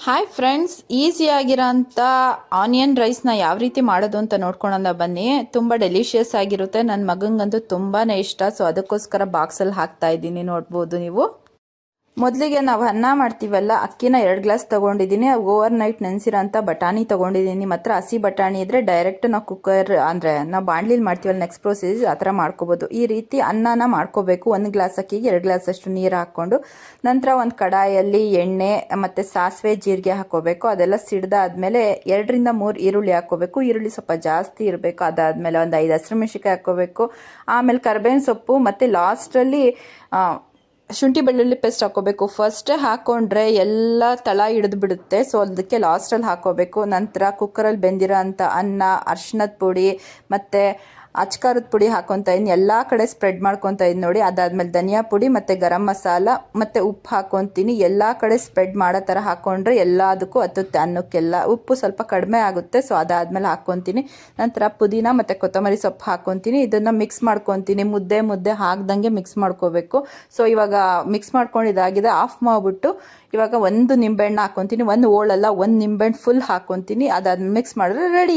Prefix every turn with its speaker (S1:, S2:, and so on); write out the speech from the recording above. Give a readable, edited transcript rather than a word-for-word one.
S1: Hi friends, ಈಸಿಯಾಗಿರೋಂಥ onion ರೈಸ್ನ ಯಾವ ರೀತಿ ಮಾಡೋದು ಅಂತ ನೋಡ್ಕೊಳ್ಳೋಣ ಬನ್ನಿ. ತುಂಬ ಡೆಲಿಷಿಯಸ್ ಆಗಿರುತ್ತೆ. ನನ್ನ ಮಗಂಗಂತೂ ತುಂಬಾ ಇಷ್ಟ. ಸೊ ಅದಕ್ಕೋಸ್ಕರ ಬಾಕ್ಸಲ್ಲಿ ಹಾಕ್ತಾ ಇದ್ದೀನಿ, ನೋಡ್ಬೋದು ನೀವು. ಮೊದಲಿಗೆ ನಾವು ಅನ್ನ ಮಾಡ್ತೀವಲ್ಲ, ಅಕ್ಕಿನ 2 ಗ್ಲಾಸ್ ತೊಗೊಂಡಿದ್ದೀನಿ. ಓವರ್ ನೈಟ್ ನೆನೆಸಿರೋಂಥ ಬಟಾಣಿ ತೊಗೊಂಡಿದ್ದೀನಿ. ನಿಮ್ಮ ಹತ್ರ ಹಸಿ ಬಟಾಣಿ ಇದ್ದರೆ ಡೈರೆಕ್ಟ್ ನಾವು ಕುಕ್ಕರ್ ಅಂದರೆ ನಾವು ಬಾಣಲಿಲಿ ಮಾಡ್ತೀವಲ್ಲ, ನೆಕ್ಸ್ಟ್ ಪ್ರೊಸೀಜ್ ಆ ಥರ ಮಾಡ್ಕೋಬೋದು. ಈ ರೀತಿ ಅನ್ನನ ಮಾಡ್ಕೋಬೇಕು. 1 ಗ್ಲಾಸ್ ಅಕ್ಕಿಗೆ 2 ಗ್ಲಾಸ್ ಅಷ್ಟು ನೀರು ಹಾಕ್ಕೊಂಡು, ನಂತರ ಒಂದು ಕಡಾಯಲ್ಲಿ ಎಣ್ಣೆ ಮತ್ತು ಸಾಸಿವೆ ಜೀರಿಗೆ ಹಾಕ್ಕೋಬೇಕು. ಅದೆಲ್ಲ ಸಿಡ್ದಾದ್ಮೇಲೆ 2 ರಿಂದ 3 ಈರುಳ್ಳಿ ಹಾಕ್ಕೋಬೇಕು. ಈರುಳ್ಳಿ ಸ್ವಲ್ಪ ಜಾಸ್ತಿ ಇರಬೇಕು. ಅದಾದಮೇಲೆ ಒಂದು 5 ಹಸಿಮೆಣಸಿನಕಾಯಿ ಹಾಕ್ಕೋಬೇಕು. ಆಮೇಲೆ ಕರ್ಬೇವಿನ ಸೊಪ್ಪು ಮತ್ತು ಲಾಸ್ಟಲ್ಲಿ ಶುಂಠಿ ಬೆಳ್ಳುಳ್ಳಿ ಪೇಸ್ಟ್ ಹಾಕ್ಕೋಬೇಕು. ಫಸ್ಟ್ ಹಾಕ್ಕೊಂಡ್ರೆ ಎಲ್ಲ ತಳ ಹಿಡಿದು ಬಿಡುತ್ತೆ. ಸೊ ಅದಕ್ಕೆ ಲಾಸ್ಟಲ್ಲಿ ಹಾಕ್ಕೋಬೇಕು. ನಂತರ ಕುಕ್ಕರಲ್ಲಿ ಬೆಂದಿರೋ ಅಂಥ ಅನ್ನ, ಅರ್ಶಿಣದ ಪುಡಿ ಮತ್ತು ಅಚ್ಕಾರದ ಪುಡಿ ಹಾಕ್ಕೊತಾ ಇದ್ದೀನಿ. ಎಲ್ಲ ಕಡೆ ಸ್ಪ್ರೆಡ್ ಮಾಡ್ಕೊತಾ ಇದ್ದೀನಿ ನೋಡಿ. ಅದಾದಮೇಲೆ ಧನಿಯಾ ಪುಡಿ ಮತ್ತು ಗರಂ ಮಸಾಲ ಮತ್ತು ಉಪ್ಪು ಹಾಕ್ಕೊತೀನಿ. ಎಲ್ಲ ಕಡೆ ಸ್ಪ್ರೆಡ್ ಮಾಡೋ ಥರ ಹಾಕ್ಕೊಂಡ್ರೆ ಎಲ್ಲದಕ್ಕೂ ಹತ್ತುತ್ತೆ ಅನ್ನಕ್ಕೆಲ್ಲ. ಉಪ್ಪು ಸ್ವಲ್ಪ ಕಡಿಮೆ ಆಗುತ್ತೆ. ಸೊ ಅದಾದಮೇಲೆ ಹಾಕ್ಕೊತೀನಿ. ನಂತರ ಪುದೀನ ಮತ್ತು ಕೊತ್ತಂಬರಿ ಸೊಪ್ಪು ಹಾಕ್ಕೊತೀನಿ. ಇದನ್ನು ಮಿಕ್ಸ್ ಮಾಡ್ಕೊತೀನಿ. ಮುದ್ದೆ ಹಾಕ್ದಂಗೆ ಮಿಕ್ಸ್ ಮಾಡ್ಕೋಬೇಕು. ಸೊ ಇವಾಗ ಮಿಕ್ಸ್ ಮಾಡ್ಕೊಂಡಿದ್ದಾಗಿದೆ. ಆಫ್ ಮಾಡಿಬಿಟ್ಟು ಇವಾಗ 1 ನಿಂಬೆಹಣ್ಣು ಹಾಕ್ಕೊತೀನಿ. 1 ಹೋಳಲ್ಲ, 1 ನಿಂಬೆಹಣ್ಣು ಫುಲ್ ಹಾಕ್ಕೊತೀನಿ. ಅದಾದ್ಮೇಲೆ ಮಿಕ್ಸ್ ಮಾಡಿದ್ರೆ ರೆಡಿ.